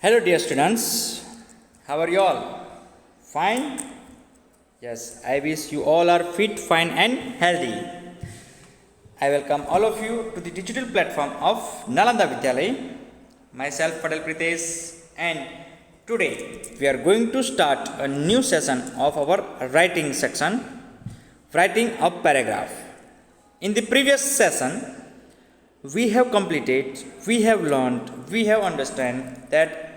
Hello, dear students. How are you all? Fine? Yes, I wish you all are fit, fine, and healthy. I welcome all of you to the digital platform of Nalanda Vidyalay. Myself, Patel Pritesh, and today we are going to start a new session of our writing section, writing a paragraph. In the previous session, we have completed, we have learned, we have understand that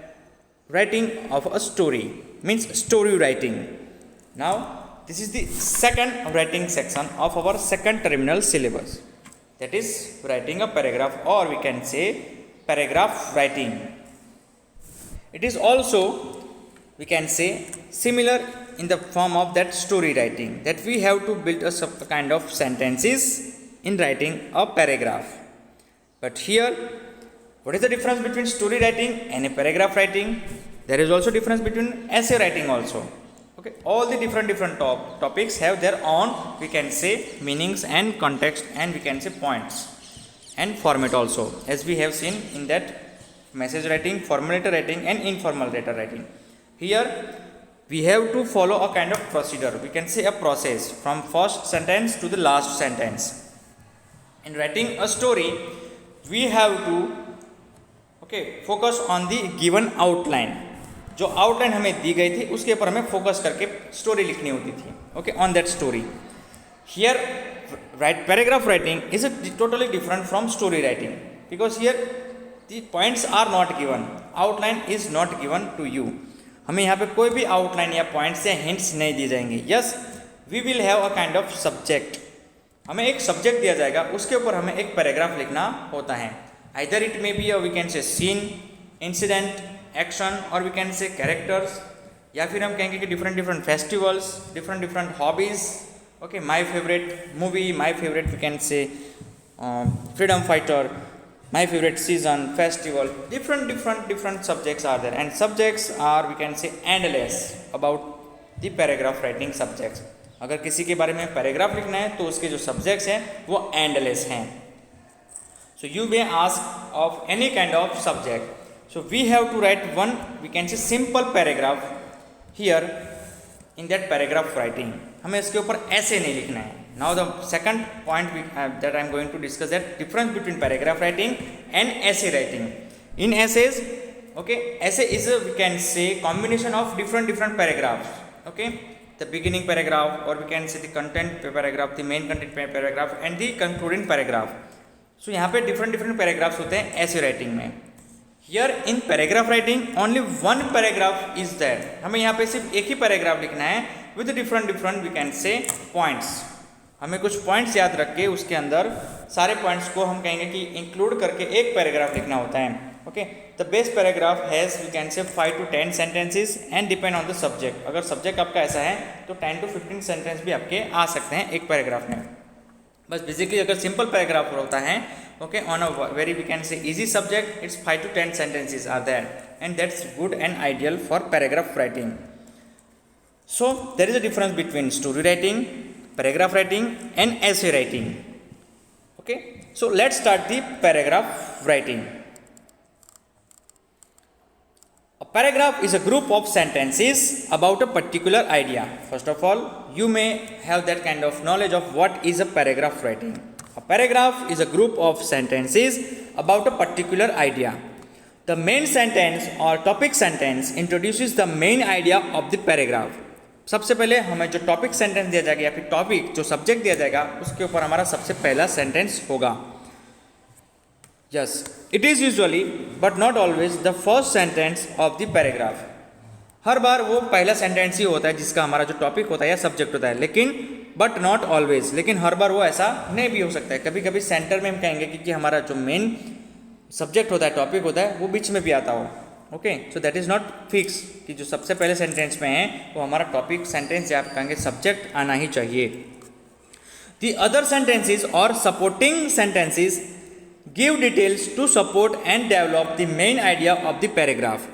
writing of a story means story writing. Now this is the second writing section of our second terminal syllabus, that is writing a paragraph, or we can say paragraph writing. It is also, we can say, similar in the form of that story writing, that we have to build a kind of sentences in writing a paragraph. But here, what is the difference between story writing and a paragraph writing? There is also difference between essay writing also. Okay, all the different topics have their own, we can say, meanings and context, and we can say points and format also, as we have seen in that message writing, formal letter writing, and informal letter writing. Here, we have to follow a kind of procedure, we can say a process from first sentence to the last sentence. In writing a story, we have to focus on the given outline. जो outline हमें दी गई थी उसके ऊपर हमें focus करके story लिखनी होती थी, on that story. Here paragraph writing is totally different from story writing, because here the points are not given, outline is not given to you. हमें यहाँ पे कोई भी आउटलाइन या पॉइंट्स या हिंट्स नहीं दिए जाएंगे. Yes, we will have a kind of subject. हमें एक सब्जेक्ट दिया जाएगा, उसके ऊपर हमें एक पैराग्राफ लिखना होता है. Either it may be we can say scene, incident, action, और वी कैन से कैरेक्टर्स, या फिर हम कहेंगे कि different festivals, different hobbies. Okay, my favourite movie, my favourite we can say freedom fighter, my favourite season, festival. Different subjects are there, and subjects are, we can say, endless about the paragraph writing subjects. अगर किसी के बारे में paragraph लिखना है तो उसके जो सब्जेक्ट्स हैं वो एंडलेस हैं. So you may ask of any kind of subject. So we have to write one, we can say, simple paragraph here in that paragraph writing. हमें इसके ऊपर ऐसे नहीं लिखना है. Now the second point that I am going to discuss, that difference between paragraph writing and essay writing. In essays, essay is a, we can say, combination of different paragraphs. The beginning paragraph, or we can say the content paragraph, the main content paragraph, and the concluding paragraph. So यहाँ पे different paragraphs होते हैं essay writing में. Here in paragraph writing only one paragraph is there. हमें यहाँ पे सिर्फ एक ही पैराग्राफ लिखना है with different we can say points. हमें कुछ पॉइंट्स याद रख के उसके अंदर सारे पॉइंट्स को हम कहेंगे कि इंक्लूड करके एक पैराग्राफ लिखना होता है. The best paragraph has, we can say, 5 to 10 sentences and depend on the subject. अगर सब्जेक्ट आपका ऐसा है तो 10 to 15 सेंटेंस भी आपके आ सकते हैं एक पैराग्राफ में. बस बेसिकली अगर सिंपल पैराग्राफ होता है, on a very, we can say, easy subject, it's 5 to 10 sentences are there, and that's good and ideal for paragraph writing. So there is a difference between story writing, paragraph writing, and essay writing. So let's start the paragraph writing. A paragraph is a group of sentences about a particular idea. First of all, you may have that kind of knowledge of what is a paragraph writing. A paragraph is a group of sentences about a particular idea. The main sentence or topic sentence introduces the main idea of the paragraph. सबसे पहले हमें जो topic sentence दिया जाएगा या फिर topic जो subject दिया जाएगा उसके ऊपर हमारा सबसे पहला सेंटेंस होगा. Yes, it is usually but not always the first sentence of the paragraph. हर बार वो पहला सेंटेंस ही होता है जिसका हमारा जो टॉपिक होता है या सब्जेक्ट होता है, लेकिन बट नॉट ऑलवेज, लेकिन हर बार वो ऐसा नहीं भी हो सकता है. कभी कभी सेंटर में हम कहेंगे कि हमारा जो मेन सब्जेक्ट होता है, टॉपिक होता है, वो बीच में भी आता हो. So that is not fix कि जो सबसे पहले सेंटेंस में है वो हमारा टॉपिक सेंटेंस या आप कहेंगे सब्जेक्ट आना ही चाहिए. दी अदर सेंटेंसेज और supporting sentences give details to support and develop the main idea of the paragraph.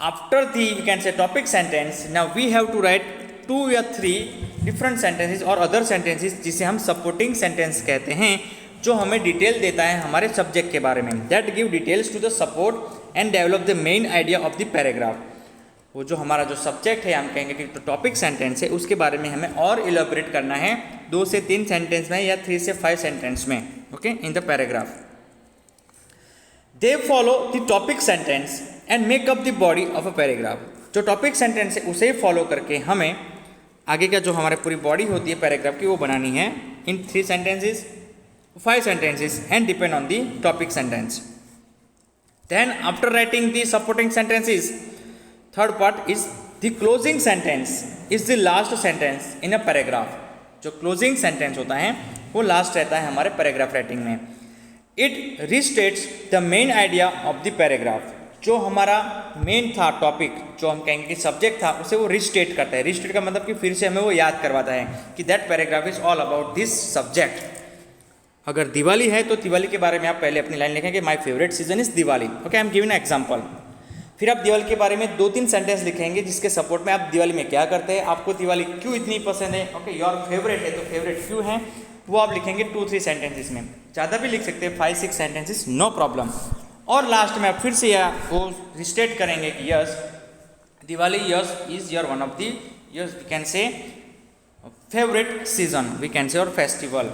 After the, we can say, topic sentence, now we have to write 2 or 3 different sentences or other sentences जिसे हम supporting sentence कहते हैं, जो हमें detail देता है हमारे subject के बारे में। That give details to the support and develop the main idea of the paragraph. वो जो हमारा जो सब्जेक्ट है, हम कहेंगे कि तो टॉपिक सेंटेंस है, उसके बारे में हमें और इलेबोरेट करना है 2 से 3 सेंटेंस में या 3 से 5 सेंटेंस में, okay, in the paragraph. They follow the topic sentence and make up the body of a paragraph. जो टॉपिक सेंटेंस है उसे फॉलो करके हमें आगे का जो हमारे पूरी बॉडी होती है पैराग्राफ की वो बनानी है इन 3 sentences, 5 sentences and depend on the topic sentence. Then after writing the supporting sentences, third part is the closing sentence is the last sentence in a paragraph. जो closing sentence होता है वो last रहता है हमारे paragraph writing में. It restates the main idea of the paragraph. जो हमारा मेन था टॉपिक, जो हम कहेंगे कि सब्जेक्ट था, उसे वो रिस्टेट करता है। रिस्टेट का मतलब कि फिर से हमें वो याद करवाता है कि that paragraph is all about this subject. अगर दिवाली है तो दिवाली के बारे में आप पहले अपनी लाइन लिखेंगे, my favourite season is Diwali, okay, I am giving example. फिर आप दिवाली के बारे में 2-3 सेंटेंस लिखेंगे जिसके सपोर्ट में आप दिवाली में क्या करते हैं, आपको दिवाली क्यों इतनी पसंद है, ओके, योर फेवरेट है तो फेवरेट क्यों है, वो आप लिखेंगे 2-3 सेंटेंसेस में। ज़्यादा भी लिख सकते हैं, 5-6 सेंटेंसेस, नो प्रॉब्लम। और लास्ट में आप फिर से वो रिस्टेट करेंगे कि yes Diwali yes is your one of the yes we can say favourite season, we can say और फेस्टिवल।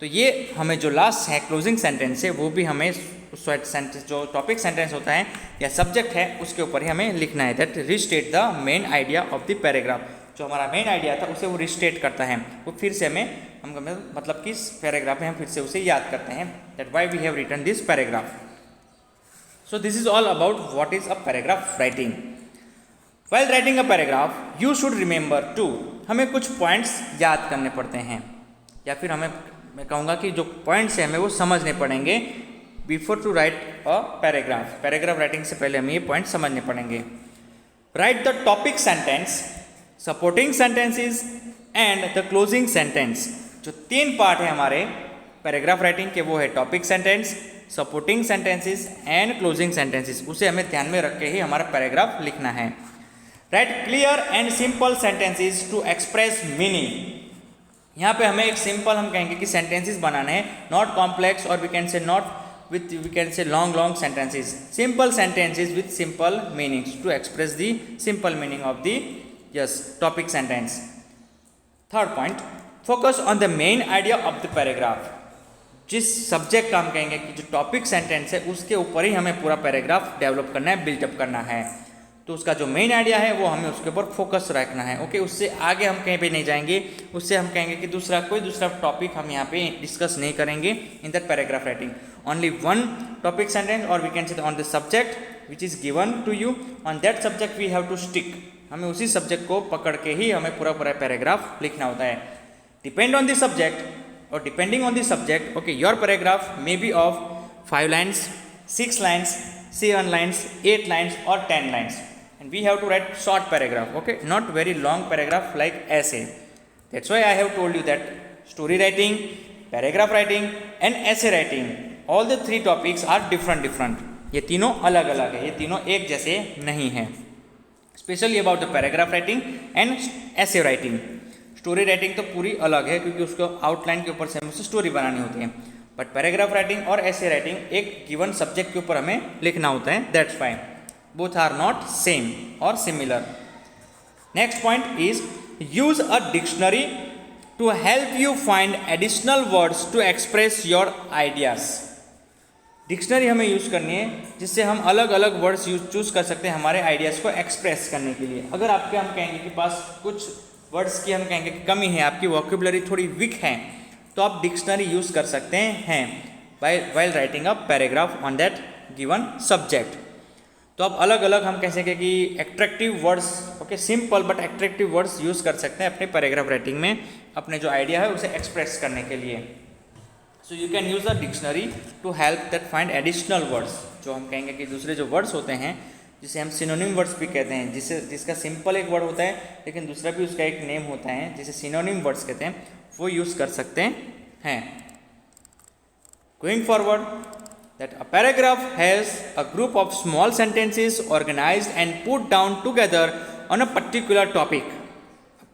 तो ये हमें जो लास्ट है क्लोजिंग सेंटेंस है वो भी हमें उस सेंटेंस जो टॉपिक सेंटेंस होता है या सब्जेक्ट है उसके ऊपर ही हमें लिखना है। That restate the main idea of the paragraph. जो हमारा मेन आइडिया था उसे वो रिस्टेट करता है, वो फिर से हमें हम मतलब कि इस पैराग्राफ में हम फिर से उसे याद करते हैं। That why we have written this paragraph. So this is all about what is a paragraph writing. While writing a paragraph, you should remember to, हमें कुछ पॉइंट्स याद करने पड़ते हैं, या फिर मैं कहूँगा कि जो पॉइंट्स हैं हमें वो समझने पड़ेंगे before to write a paragraph. Paragraph writing से पहले हमें ये पॉइंट समझने पड़ेंगे। Write the topic sentence, supporting sentences and the closing sentence. जो 3 पार्ट है हमारे पैराग्राफ राइटिंग के वो है topic sentence, supporting sentences and closing sentences. उसे हमें ध्यान में रख के ही हमारा पैराग्राफ लिखना है। Write clear and simple sentences to express meaning. यहाँ पे हमें एक सिंपल हम कहेंगे कि सेंटेंसेस बनाने हैं, नॉट कॉम्प्लेक्स और we can say long sentences. Simple sentences with simple meanings to express the simple meaning of the topic sentence. Third point, focus on the main idea of the paragraph. जिस subject का हम कहेंगे कि जो topic sentence है उसके ऊपर ही हमें पूरा पैराग्राफ डेवलप करना है, बिल्डअप करना है। तो उसका जो मेन आइडिया है वो हमें उसके ऊपर फोकस रखना है, ओके। उससे आगे हम कहीं पे नहीं जाएंगे, उससे हम कहेंगे कि कोई दूसरा टॉपिक हम यहाँ पे डिस्कस नहीं करेंगे in that paragraph writing. Only one topic sentence और we can say on the subject which is given to you, on that subject we have to stick. हमें उसी सब्जेक्ट को पकड़ के ही हमें पूरा पैराग्राफ लिखना होता है। Depend on the subject or depending on the subject, okay, your paragraph may be of 5 lines, 6 lines, 7 lines, 8 lines or 10 lines, and we have to write short paragraph, okay, not very long paragraph like essay. That's why I have told you that story writing, paragraph writing and essay writing, all the 3 topics are different. ये तीनों अलग अलग है, ये तीनों एक जैसे नहीं हैं। Especially about the paragraph writing and essay writing. Story writing तो पूरी अलग है क्योंकि उसको आउटलाइन के ऊपर से हमें स्टोरी बनानी होती है, बट पैराग्राफ राइटिंग और ऐसे राइटिंग एक गिवन सब्जेक्ट के ऊपर हमें लिखना होता है। That's fine, both are not same और similar. Next point is use a dictionary to help you find additional words to express your ideas. Dictionary हमें यूज़ करनी है जिससे हम अलग अलग वर्ड्स चूज़ कर सकते हैं हमारे आइडियाज़ को एक्सप्रेस करने के लिए। अगर आपके हम कहेंगे कि पास कुछ वर्ड्स की हम कहेंगे कि कमी है, आपकी वोकैबुलरी थोड़ी वीक है, तो आप डिक्शनरी यूज़ कर सकते हैं while writing a paragraph on that given subject. तो आप अलग अलग हम कह सकें कि attractive words, okay, simple but attractive words use कर सकते हैं अपने पैराग्राफ राइटिंग में, अपने जो आइडिया है उसे एक्सप्रेस करने के लिए। So you can use a dictionary to help that find additional words. जो हम कहेंगे कि दूसरे जो वर्ड्स होते हैं जिसे हम सिनोनिम वर्ड्स भी कहते हैं, जिसका सिंपल एक वर्ड होता है लेकिन दूसरा भी उसका एक नेम होता है जिसे सिनोनिम वर्ड्स कहते हैं, वो यूज़ कर सकते हैं। Going forward, that a paragraph has a group of small sentences organized and put down together on a particular topic.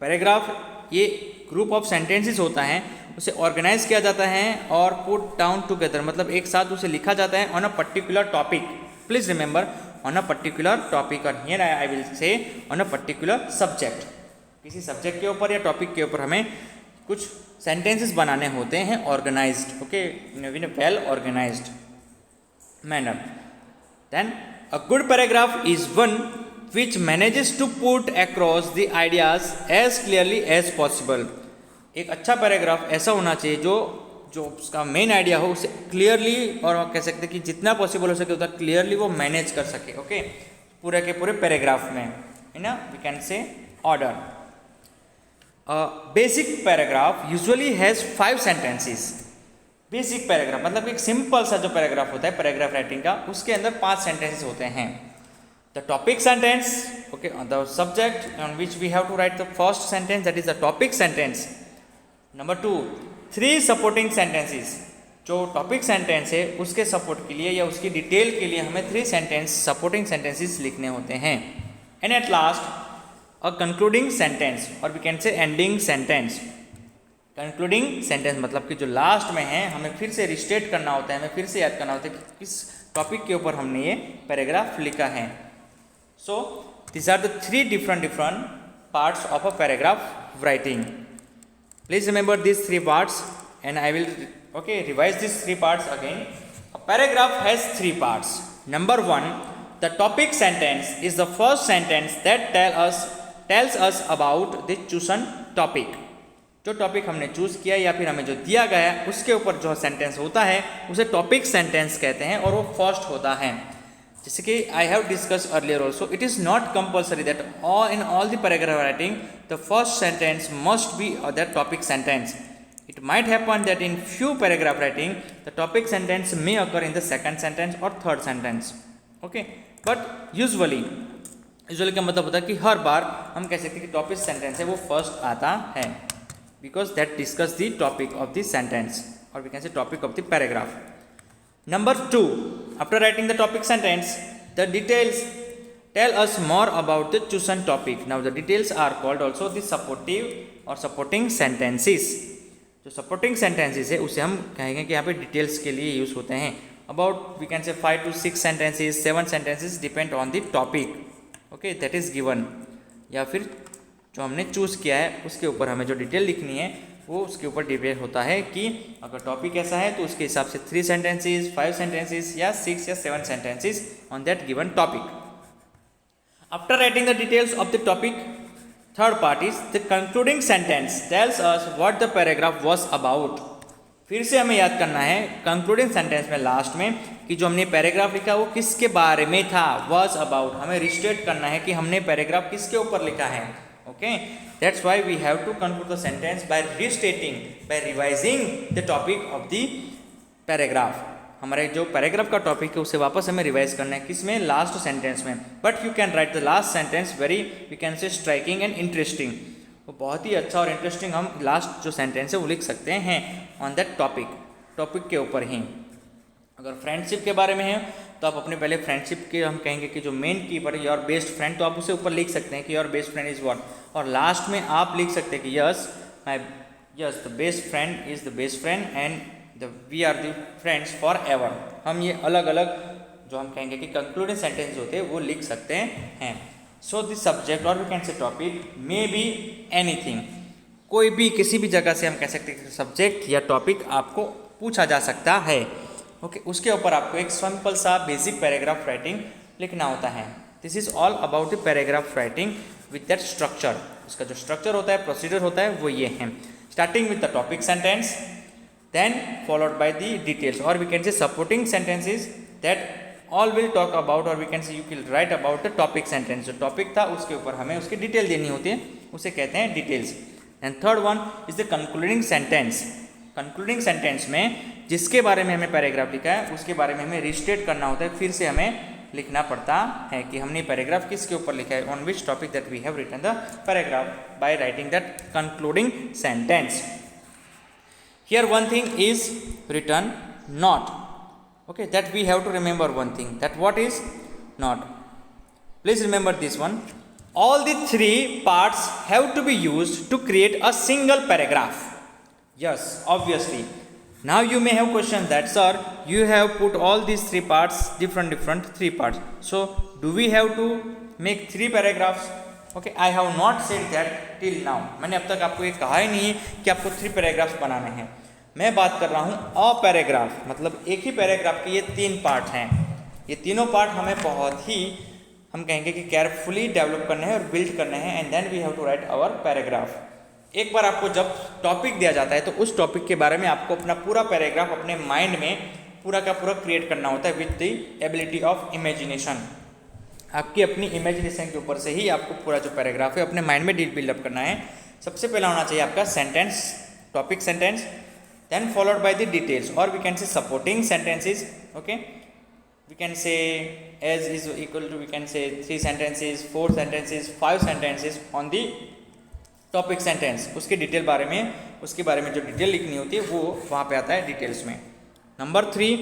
Paragraph ये ग्रुप ऑफ सेंटेंसेस होता है उसे ऑर्गेनाइज किया जाता है और पुट डाउन टुगेदर, मतलब एक साथ उसे लिखा जाता है on a particular topic. Please remember, on a particular topic, और here I will say on a particular subject. किसी सब्जेक्ट के ऊपर या टॉपिक के ऊपर हमें कुछ सेंटेंसेस बनाने होते हैं organized, okay, in a well organized manner. Then a good paragraph is one which manages to put across the ideas as clearly as possible. एक अच्छा पैराग्राफ ऐसा होना चाहिए जो उसका मेन आइडिया हो उसे क्लियरली, और कह सकते हैं कि जितना पॉसिबल हो सके उतना क्लियरली वो मैनेज कर सके, ओके, पूरे के पूरे पैराग्राफ में, है ना. We can say order. Basic paragraph usually has 5 sentences. Basic paragraph मतलब एक सिंपल सा जो पैराग्राफ होता है पैराग्राफ राइटिंग का, उसके अंदर 5 सेंटेंसेस होते हैं. The topic sentence, okay, on the subject on which we have to write the first sentence, that is the topic sentence. Number 2, 3 supporting sentences. जो टॉपिक सेंटेंस है उसके सपोर्ट के लिए या उसकी डिटेल के लिए हमें 3 सेंटेंस सपोर्टिंग सेंटेंसेस लिखने होते हैं. And at last a concluding sentence, और we can say ending sentence. Concluding sentence मतलब कि जो लास्ट में है हमें फिर से रिस्टेट करना होता है, हमें फिर से याद करना होता है कि किस टॉपिक के ऊपर हमने ये पैराग्राफ लिखा है. So these are the 3 different parts of a paragraph writing. Please remember these 3 parts, and I will revise these 3 parts again. A paragraph has 3 parts. Number 1, the topic sentence is the first sentence that tells us about the chosen topic. जो topic हमने choose किया या फिर हमें जो दिया गया है उसके ऊपर जो सेंटेंस होता है उसे टॉपिक सेंटेंस कहते हैं, और वो फर्स्ट होता है. जैसे कि I have discuss earlier also, it is not compulsory that in all the paragraph writing the first sentence must be that topic sentence. It might happen that in few paragraph writing the topic sentence may occur in the second sentence और third sentence, okay. But usually का मतलब होता है कि हर बार हम कह सकते हैं कि टॉपिक सेंटेंस है वो फर्स्ट आता है, because that discuss the topic of the sentence, और we can say topic of the paragraph. Number 2, after writing the topic sentence, the details tell us more about the chosen topic. Now the details are called also the supportive or supporting sentences. जो supporting sentences है उसे हम कहेंगे कि यहाँ पे details के लिए यूज़ होते हैं. About we can say 5 to 6 sentences, 7 sentences depend on the topic, okay, that is given. या फिर जो हमने चूज़ किया है उसके ऊपर हमें जो डिटेल लिखनी है वो उसके ऊपर डिपेंड होता है कि अगर टॉपिक ऐसा है तो उसके हिसाब से 3 सेंटेंसेस, 5 सेंटेंसेस या 6 या 7 sentences on that given topic. After writing the details of the topic, third part is the concluding sentence tells us what the paragraph was about. फिर से हमें याद करना है कंक्लूडिंग सेंटेंस में लास्ट में कि जो हमने पैराग्राफ लिखा वो किसके बारे में था, वाज अबाउट. हमें रिस्टेट करना है कि हमने पैराग्राफ किसके ऊपर लिखा है, okay. That's why we have to conclude the sentence by restating, by revising the topic of the paragraph. हमारे जो पैराग्राफ का टॉपिक है उसे वापस हमें रिवाइज करना है, किसमें, लास्ट सेंटेंस में. But you can write the last sentence very we can say striking and interesting. वो बहुत ही अच्छा और इंटरेस्टिंग हम लास्ट जो सेंटेंस है वो लिख सकते हैं ऑन दैट टॉपिक के ऊपर ही. अगर फ्रेंडशिप के बारे में है तो आप अपने पहले फ्रेंडशिप के हम कहेंगे कि जो मेन कीपर है योर बेस्ट फ्रेंड, तो आप उसे ऊपर लिख सकते हैं कि your best friend is what, और लास्ट में आप लिख सकते हैं कि yes the best friend is the best friend and we are the friends forever एवर. हम ये अलग अलग जो हम कहेंगे कि कंक्लूडिंग सेंटेंस होते हैं वो लिख सकते हैं. सो दिस सब्जेक्ट और we can say topic may be anything, कोई भी किसी भी जगह से हम कह सकते हैं कि सब्जेक्ट या टॉपिक आपको पूछा जा सकता है, ओके. उसके ऊपर आपको एक सिंपल सा बेसिक पैराग्राफ राइटिंग लिखना होता है. This is all about the paragraph writing with that structure. उसका जो स्ट्रक्चर होता है, प्रोसीजर होता है, वो ये है. Starting with the topic sentence, then followed by the details, और we can say supporting sentences that all will talk about, और we can say you will write about the topic sentence. जो topic था उसके ऊपर हमें उसकी detail देनी होती है, उसे कहते हैं details. And third one is the concluding sentence. Concluding sentence में जिसके बारे में हमें पैराग्राफ लिखा है उसके बारे में हमें रिस्टेट करना होता है, फिर से हमें लिखना पड़ता है कि हमने पैराग्राफ किसके ऊपर लिखा है, on which topic that we have written the paragraph by writing that concluding sentence. Here one thing is written not, okay, that we have to remember one thing, that what is not. Please remember this one. All the 3 parts have to be used to create a single paragraph. Yes, obviously. Now you may have questions that, sir, you have put all these three parts, different three parts. So do we have to make three paragraphs? Okay, I have not said that till now. मैंने अब तक आपको ये कहा ही नहीं है कि आपको थ्री पैराग्राफ्स बनाने हैं. मैं बात कर रहा हूँ अ पैराग्राफ, मतलब एक ही पैराग्राफ के ये तीन पार्ट हैं. ये तीनों पार्ट हमें बहुत ही, हम कहेंगे कि केयरफुली डेवलप करने हैं और बिल्ड करने हैं, and then we have to write our paragraph. एक बार आपको जब टॉपिक दिया जाता है तो उस टॉपिक के बारे में आपको अपना पूरा पैराग्राफ अपने माइंड में पूरा का पूरा क्रिएट करना होता है with the ability of imagination. आपकी अपनी इमेजिनेशन के ऊपर से ही आपको पूरा जो पैराग्राफ है अपने माइंड में बिल्डअप करना है. सबसे पहला होना चाहिए आपका sentence, topic sentence, then followed by the details, और we can say supporting sentences. Okay, we can say as is equal to, we can say 3 sentences, 4 sentences, 5 sentences on the topic sentence. उसके detail बारे में, उसके बारे में जो detail लिखनी होती है वो वहाँ पे आता है डिटेल्स में. Number 3,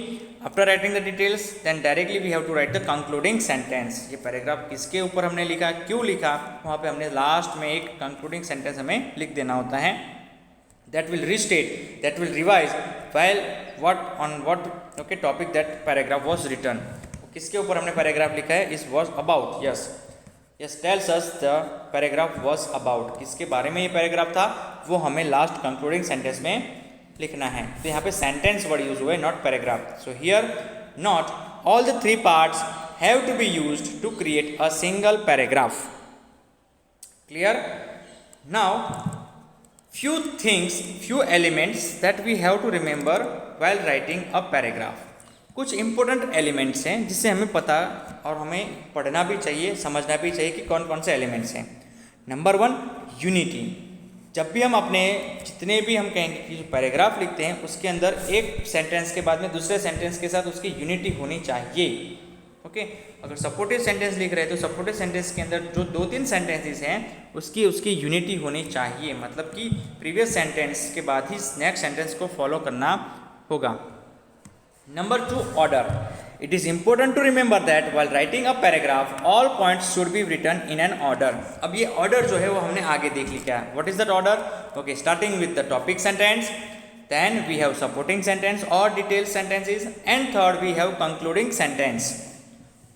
after writing the details then directly we have to write the concluding sentence. ये पैराग्राफ किसके ऊपर हमने लिखा, क्यों लिखा, वहाँ पे हमने लास्ट में एक कंक्लूडिंग सेंटेंस हमें लिख देना होता है. That will restate, that will revise while what on what okay topic that paragraph was written. किसके ऊपर हमने पैराग्राफ लिखा है, इस was about. Yes, tells us the paragraph was about. किसके बारे में ये पैराग्राफ था वो हमें लास्ट कंक्लूडिंग सेंटेंस में लिखना है. तो यहाँ पे सेंटेंस वर्ड यूज हुआ है, not paragraph. So here not all the 3 parts have to be used to create a single paragraph. Clear? Now few things, few elements that we have to remember while writing a paragraph. कुछ important elements हैं जिससे हमें पता और हमें पढ़ना भी चाहिए, समझना भी चाहिए कि कौन कौन से एलिमेंट्स हैं. Number 1, unity. जब भी हम अपने जितने भी हम कहेंगे कि जो पैराग्राफ लिखते हैं उसके अंदर एक सेंटेंस के बाद में दूसरे सेंटेंस के साथ उसकी यूनिटी होनी चाहिए. ओके, अगर सपोर्टिव सेंटेंस लिख रहे हैं तो सपोर्टिव सेंटेंस के अंदर जो 2-3 सेंटेंसेस हैं उसकी यूनिटी होनी चाहिए. मतलब कि प्रीवियस सेंटेंस के बाद ही नेक्स्ट सेंटेंस को फॉलो करना होगा. Number 2, order. It is important to remember that while writing a paragraph all points should be written in an order. अब ये ऑर्डर जो है वो हमने आगे देख लिया है. What is that order? Okay, starting with the topic sentence, then we have supporting sentence और detail sentences, and third we have concluding sentence.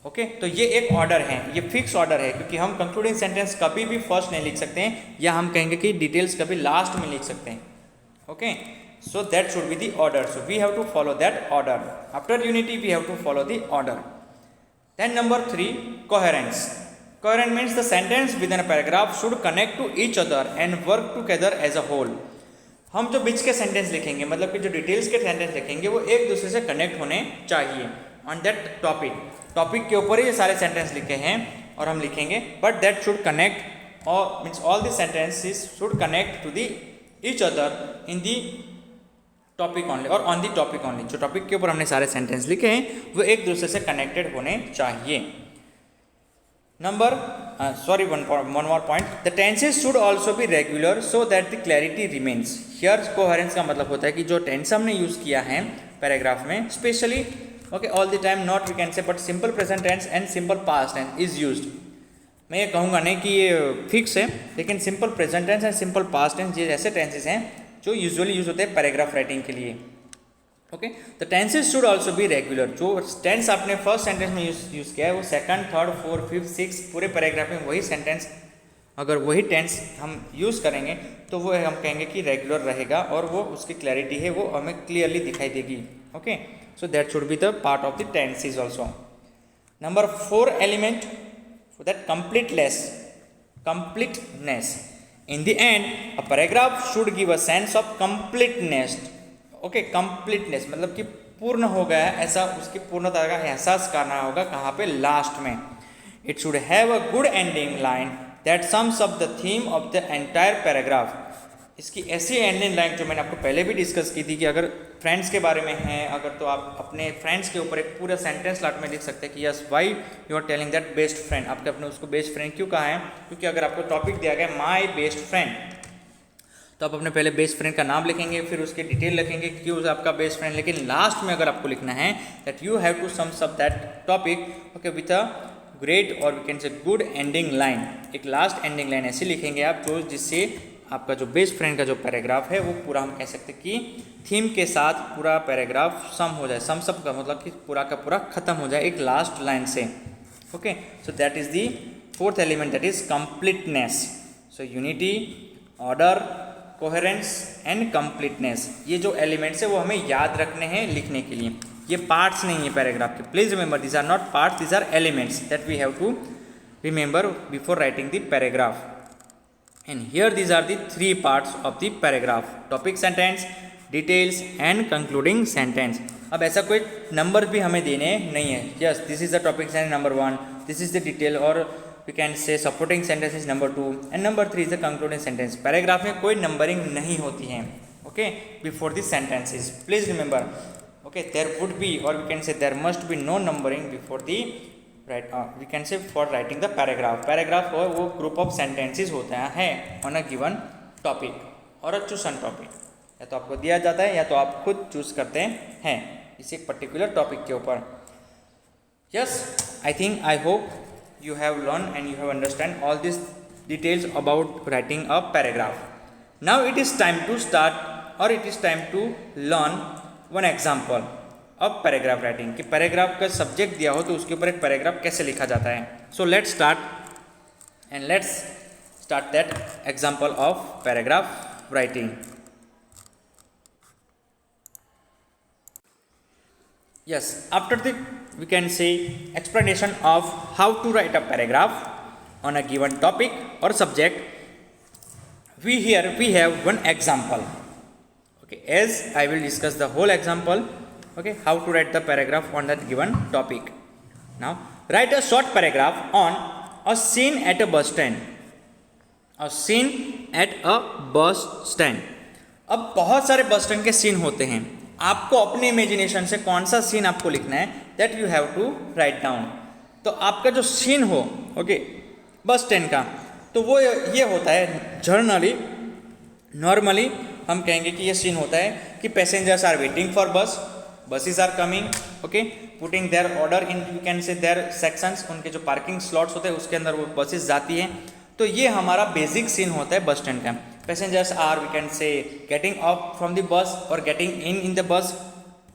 Okay, तो ये एक ऑर्डर है, ये फिक्स ऑर्डर है, क्योंकि हम कंक्लूडिंग सेंटेंस कभी भी फर्स्ट नहीं लिख सकते हैं, या हम कहेंगे कि डिटेल्स कभी लास्ट में लिख सकते हैं. Okay, so that should be the order. So we have to follow that order. After unity we have to follow the order. Then number 3, coherence. Coherent means the sentence within a paragraph should connect to each other and work together as a whole. हम जो बीच के sentence लिखेंगे, मतलब कि जो details के sentence लिखेंगे वो एक दूसरे से कनेक्ट होने चाहिए ऑन दैट टॉपिक. टॉपिक के ऊपर ही ये सारे सेंटेंस लिखे हैं और हम लिखेंगे, बट दैट शुड कनेक्ट, और means all the sentences should connect to the each other in the topic only और ऑन दी टॉपिक ऑनली. जो टॉपिक के ऊपर हमने सारे सेंटेंस लिखे हैं वो एक दूसरे से कनेक्टेड होने चाहिए. Number one more point, the tenses should also be regular so that the clarity remains. Here coherence का मतलब होता है कि जो टेंस हमने यूज़ किया है पैराग्राफ में, specially okay all the time, not we can say, but simple present tense and simple past tense is used. मैं ये कहूँगा नहीं कि ये फिक्स है, लेकिन simple present tense and simple past tense ये ऐसे टेंसेस हैं जो यूजुअली यूज होते हैं पैराग्राफ राइटिंग के लिए. Okay, the tenses should also be regular. जो टेंस आपने फर्स्ट सेंटेंस में यूज़ किया है वो second, third, fourth, fifth, six पूरे पैराग्राफ में वही सेंटेंस, अगर वही टेंस हम यूज़ करेंगे तो वो हम कहेंगे कि रेगुलर रहेगा और वो उसकी क्लैरिटी है वो हमें क्लियरली दिखाई देगी. Okay, so that should be the part of the tenses also. Number 4 element, that completeness. In the end, a paragraph should give a sense of completeness. Okay, completeness मतलब कि पूर्ण हो गया है, ऐसा उसकी पूर्णता का एहसास करना होगा कहाँ पे, लास्ट में. It should have a good ending line that sums up the theme of the entire paragraph. इसकी ऐसी एंडिंग लाइन जो मैंने आपको पहले भी डिस्कस की थी कि अगर फ्रेंड्स के बारे में है, अगर तो आप अपने फ्रेंड्स के ऊपर एक पूरा सेंटेंस लास्ट में लिख सकते हैं कि yes why you are telling that best friend. आपके अपने उसको बेस्ट फ्रेंड क्यों कहा है, क्योंकि अगर आपको टॉपिक दिया गया माई बेस्ट फ्रेंड तो आप अपने पहले बेस्ट फ्रेंड का नाम लिखेंगे, फिर उसके डिटेल लिखेंगे क्यों आपका बेस्ट फ्रेंड, लेकिन लास्ट में अगर आपको लिखना है that you have to sums up that topic okay with a great और we can say good ending line. एक लास्ट एंडिंग लाइन ऐसी लिखेंगे आप जो जिससे आपका जो बेस्ट फ्रेंड का जो पैराग्राफ है वो पूरा हम कह सकते हैं कि थीम के साथ पूरा पैराग्राफ सम हो जाए, सम सब का मतलब कि पूरा का पूरा खत्म हो जाए एक लास्ट लाइन से। Okay, so that is the fourth element, that is completeness. So unity, order, coherence and completeness, ये जो एलिमेंट्स है वो हमें याद रखने हैं लिखने के लिए। ये पार्ट्स नहीं है पैराग्राफ के, please remember this are not parts, this are elements that we have to remember before writing the paragraph. And here these are the three parts of the paragraph: topic sentence, details and concluding sentence. अब ऐसा कोई number भी हमें देने नहीं है। yes, this is the topic sentence number 1, this is the detail, or we can say supporting sentence is number 2 and number 3 is the concluding sentence. Paragraph में कोई नंबरिंग नहीं होती है, okay, before the sentences. Please remember, okay, there would be, or we can say there must be no numbering before the we can say for writing the paragraph. Paragraph और वो group of sentences होता है on a given topic और अ chosen topic, या तो आपको दिया जाता है या तो आप खुद चूज करते हैं इस एक पर्टिकुलर टॉपिक के ऊपर। Yes, I think, I hope you have learned and you have understand all these details about writing a paragraph. Now it is time to start, or it is time to learn one example अब paragraph writing कि paragraph का subject दिया हो तो उसके ऊपर एक paragraph कैसे लिखा जाता है। So let's start and let's start that example of paragraph writing. Yes, after the we can say explanation of how to write a paragraph on a given topic और subject, we have one example. Okay, as I will discuss the whole example. Okay, how to write the paragraph on that given topic. Now write a short paragraph on a scene at a bus stand. A scene at a bus stand. अब बहुत सारे bus stand के scene होते हैं, आपको अपने imagination से कौन सा सीन आपको लिखना है, that you have to write down. तो आपका जो सीन हो, ओके, बस स्टैंड का, तो वो ये होता है जनरली, नॉर्मली हम कहेंगे कि ये सीन होता है कि पैसेंजर्स आर वेटिंग फॉर बस, buses are coming, okay, putting their order in, you can say their sections, उनके जो पार्किंग स्लॉट्स होते हैं उसके अंदर वो बसेस जाती हैं. तो ये हमारा बेसिक सीन होता है बस स्टैंड का. Passengers are, we can say, getting off from the bus और गेटिंग इन द बस.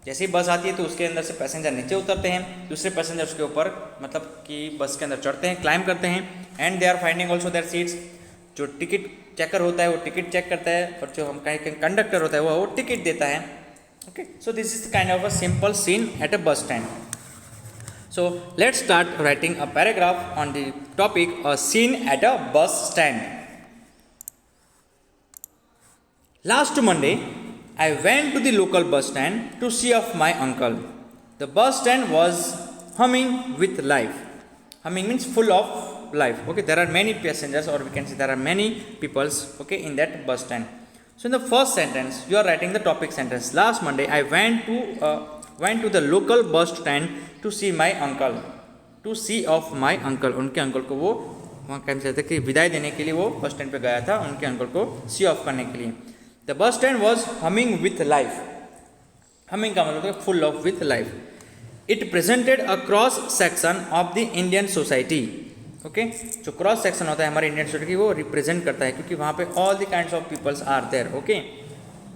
जैसे ही बस आती है तो उसके अंदर से पैसेंजर नीचे उतरते हैं, दूसरे पैसेंजर उसके ऊपर मतलब कि बस के अंदर चढ़ते हैं, क्लाइम करते हैं, and they are finding also their seats. जो टिकट चेकर होता है वो टिकट चेक करता है, और जो हम कहीं कंडक्टर होता है वो टिकट देता है. Okay, so this is kind of a simple scene at a bus stand. So let's start writing a paragraph on the topic a scene at a bus stand. Last Monday, I went to the local bus stand to see off my uncle. The bus stand was humming with life. Humming means full of life. Okay, there are many passengers, or we can say there are many peoples, okay, in that bus stand. So in the first sentence, you are writing the topic sentence. Last Monday, I went to the local bus stand to see my uncle. To see off my uncle. उनके uncle को वो वहाँ कह सकते हैं कि विदाई देने के लिए वो बस स्टैंड पे गया था, उनके अंकल को सी ऑफ करने के लिए. The bus stand was humming with life. Humming का मतलब है full of with life. It presented a cross section of the Indian society. Okay, जो क्रॉस सेक्शन होता है हमारे इंडियन सोसाइटी वो रिप्रेजेंट करता है, क्योंकि वहाँ पे all the kinds of peoples are there. Okay,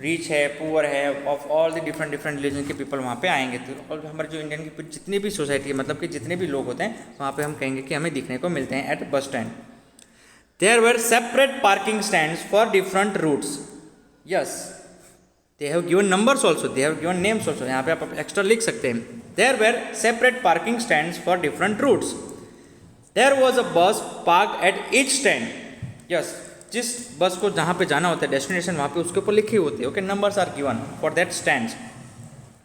rich है, पुअर है, of all the different religion के पीपल वहाँ पे आएंगे. तो और हमारे जो इंडियन की जितनी भी सोसाइटी है, मतलब कि जितने भी लोग होते हैं वहाँ पे हम कहेंगे कि हमें दिखने को मिलते हैं at bus stand. There were separate parking stands for different routes. Yes, they have given numbers also, they have given names also. यहाँ पे आप एक्स्ट्रा लिख सकते हैं. There were separate parking stands for different routes. There was a bus parked at each stand. Yes, जिस बस को जहाँ पे जाना होता है डेस्टिनेशन, वहाँ पे उसके ऊपर लिखी होती है. Okay, numbers are given for that stands.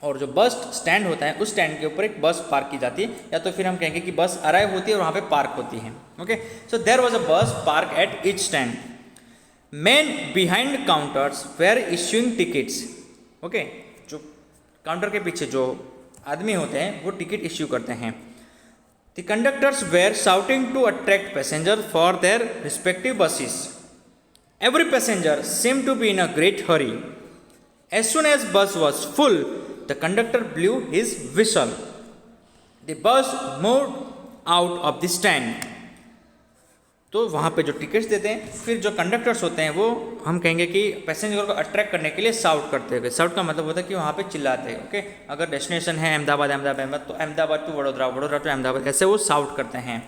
और जो बस स्टैंड होता है उस स्टैंड के ऊपर एक बस पार्क की जाती है, या तो फिर हम कहेंगे कि बस अराइव होती है और वहाँ पे पार्क होती है. Okay, so there was a bus park at each stand. Man behind counters were issuing tickets. Okay, जो काउंटर के पीछे जो आदमी होते हैं वो टिकट इश्यू करते हैं. The conductors were shouting to attract passengers for their respective buses. Every passenger seemed to be in a great hurry. As soon as bus was full, the conductor blew his whistle. The bus moved out of the stand. तो वहाँ पे जो tickets देते हैं, फिर जो conductors होते हैं वो हम कहेंगे कि पैसेंजर को अट्रैक्ट करने के लिए साउट करते हैं। साउट का मतलब होता है कि वहाँ पे चिल्लाते हैं। ओके, अगर डेस्टिनेशन है अहमदाबाद तो अहमदाबाद टू वडोदरा टू अहमदाबाद, ऐसे वो साउट करते हैं।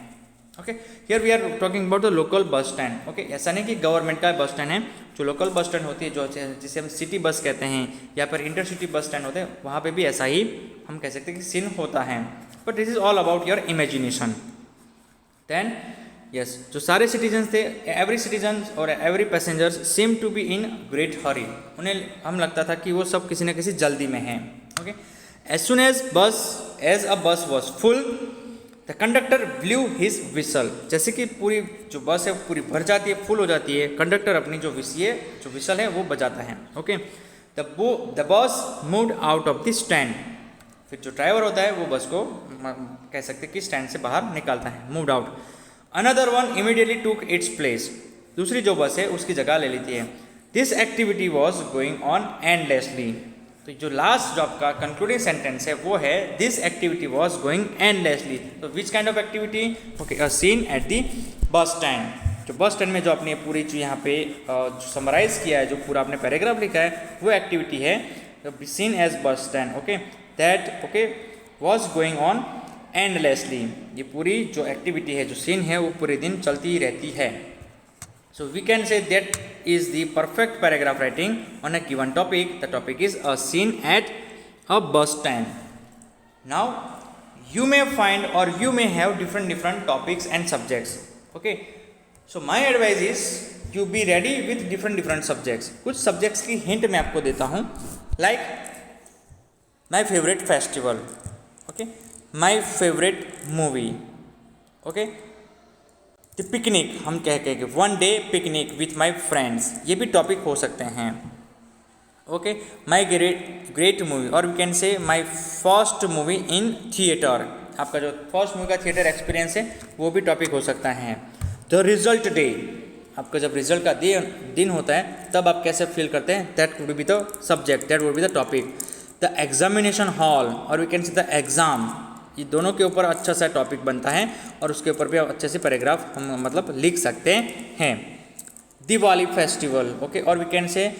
Okay, here we are talking about the local bus stand. Okay, ऐसा नहीं कि गवर्नमेंट का बस स्टैंड है, जो लोकल बस स्टैंड होती है, जो जिसे हम सिटी बस कहते हैं या फिर इंटरसिटी बस स्टैंड होते हैं, वहाँ पे भी ऐसा ही हम कह सकते हैं कि सीन होता है। But this is all about your imagination. Then yes, जो सारे सिटीजन्स थे, एवरी सिटीजन और every passengers same to be in great hurry, उन्हें हम लगता था कि वो सब किसी न किसी जल्दी में हैं। Okay, as soon as a bus was full the conductor blew his whistle. जैसे कि पूरी जो बस है पूरी भर जाती है, फुल हो जाती है, कंडक्टर अपनी जो विसल है वो बजाता है। Okay, the bus moved out of the stand. फिर जो ड्राइवर होता है वो बस को कह सकते हैं कि स्टैंड से बाहर निकालता है, moved out. Another one immediately टूक इट्स प्लेस। दूसरी जो बस है उसकी जगह ले लेती है। This activity was going on endlessly. तो जो लास्ट जो आपका कंक्लूडिंग सेंटेंस है वो है this activity was going endlessly. तो which kind of activity? Okay, a scene at the bus stand. जो बस स्टैंड में जो आपने पूरी जो यहाँ पे समराइज किया है, जो पूरा आपने पैराग्राफ लिखा है, वो एक्टिविटी है scene as bus stand. Okay, that okay was going on endlessly. ये पूरी जो एक्टिविटी है, जो सीन है, वो पूरे दिन चलती ही रहती है। So we can say that is the perfect paragraph writing on a given topic. The topic is a scene at a bus stand. Now you may find or you may have different topics and subjects. Okay, so my advice is you be ready with different subjects. कुछ subjects की hint मैं आपको देता हूँ, like my favorite festival, okay, my favorite movie, okay, the picnic, हम कहेंगे one day picnic with my friends, ये भी टॉपिक हो सकते हैं। ओके, माई ग्रेट मूवी, और we can say my first movie in theatre, आपका जो फर्स्ट मूवी का थिएटर एक्सपीरियंस है वो भी टॉपिक हो सकता है। द रिजल्ट डे, आपका जब रिजल्ट का दिन होता है तब आप कैसे फील करते हैं, that would be the subject, that would be the topic. The examination hall, और we can say the exam, ये दोनों के ऊपर अच्छा सा टॉपिक बनता है और उसके ऊपर भी आप अच्छे से पैराग्राफ हम मतलब लिख सकते हैं। दिवाली फेस्टिवल, ओके, और we can say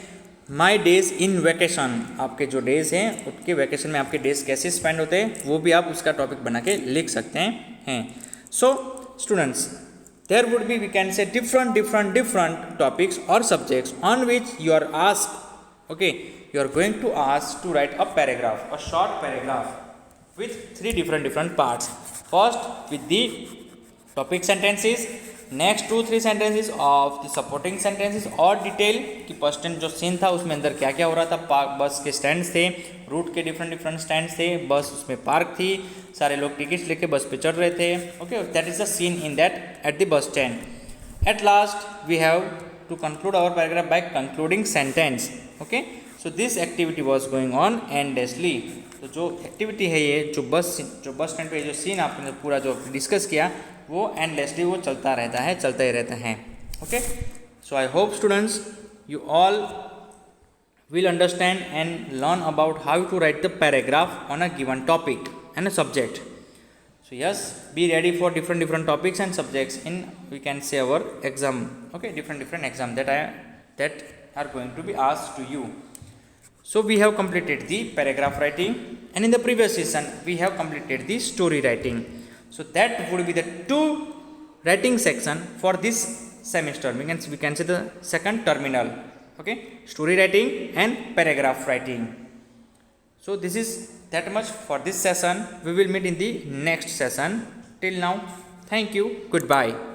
my days in vacation, आपके जो डेज हैं उसके वैकेशन में आपके डेज कैसे स्पेंड होते हैं वो भी आप उसका टॉपिक बना के लिख सकते हैं। So students, there would be we can say different topics और subjects on which you are asked, okay, you are going to ask to write a paragraph, a short paragraph with three different parts. First with the topic sentences, next 2-3 sentences of the supporting sentences और detail कि first time जो scene था उसमें अंदर क्या क्या हो रहा था, बस के स्टैंड थे, रूट के डिफरेंट स्टैंड थे, बस उसमें पार्क थी, सारे लोग टिकट्स लेके बस पे चढ़ रहे थे। Okay, that is the scene in that at the bus stand. At last we have to conclude our paragraph by concluding sentence. Okay, so this activity was going on endlessly. तो जो activity है ये जो bus stand पे जो scene आपने पूरा जो डिस्कस किया वो एंडलेसली वो चलता ही रहता है। Okay, so I hope students you all will understand and learn about how to write the paragraph on a given topic and a subject. So yes, be ready for different topics and subjects in, we can say, our exam. Okay, different exam that are going to be asked to you. So we have completed the paragraph writing, and in the previous session we have completed the story writing. So that would be the 2 writing section for this semester. We can say the second terminal. Okay, story writing and paragraph writing. So this is that much for this session. We will meet in the next session. Till now, thank you, goodbye.